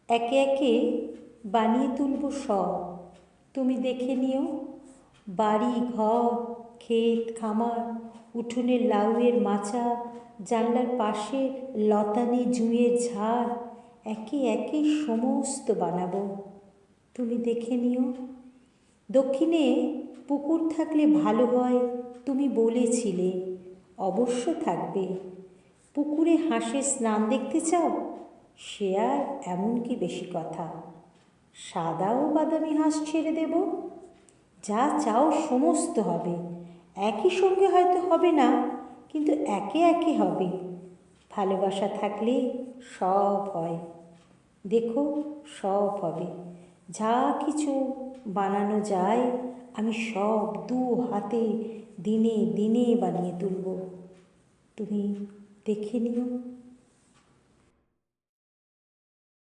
একে একে বানিয়ে তুলব সব, তুমি দেখে নিও। বাড়ি ঘর, ক্ষেত খামার, উঠোনের লাউয়ের মাচা, জানলার পাশে লতানে জুঁয়ের ঝাড়, একে একে সমস্ত বানাবো, তুমি দেখে নিও। দক্ষিণে পুকুর থাকলে ভালো হয় তুমি বলেছিলে, অবশ্য থাকবে। পুকুরে হাঁসের স্নান দেখতে চাও? সে আর এমন কি বেশি কথা, সাদা ও বাদামি হাঁস ছেড়ে দেব, যা চাও সমস্ত হবে। একই সঙ্গে হয়তো হবে না, কিন্তু একে একে হবে। ভালোবাসা থাকলে সব হয়, দেখো সব হবে। যা কিছু বানানো যায় আমি সব দু হাতে দিনে দিনে বানিয়ে তুলব, তুমি দেখে নিও।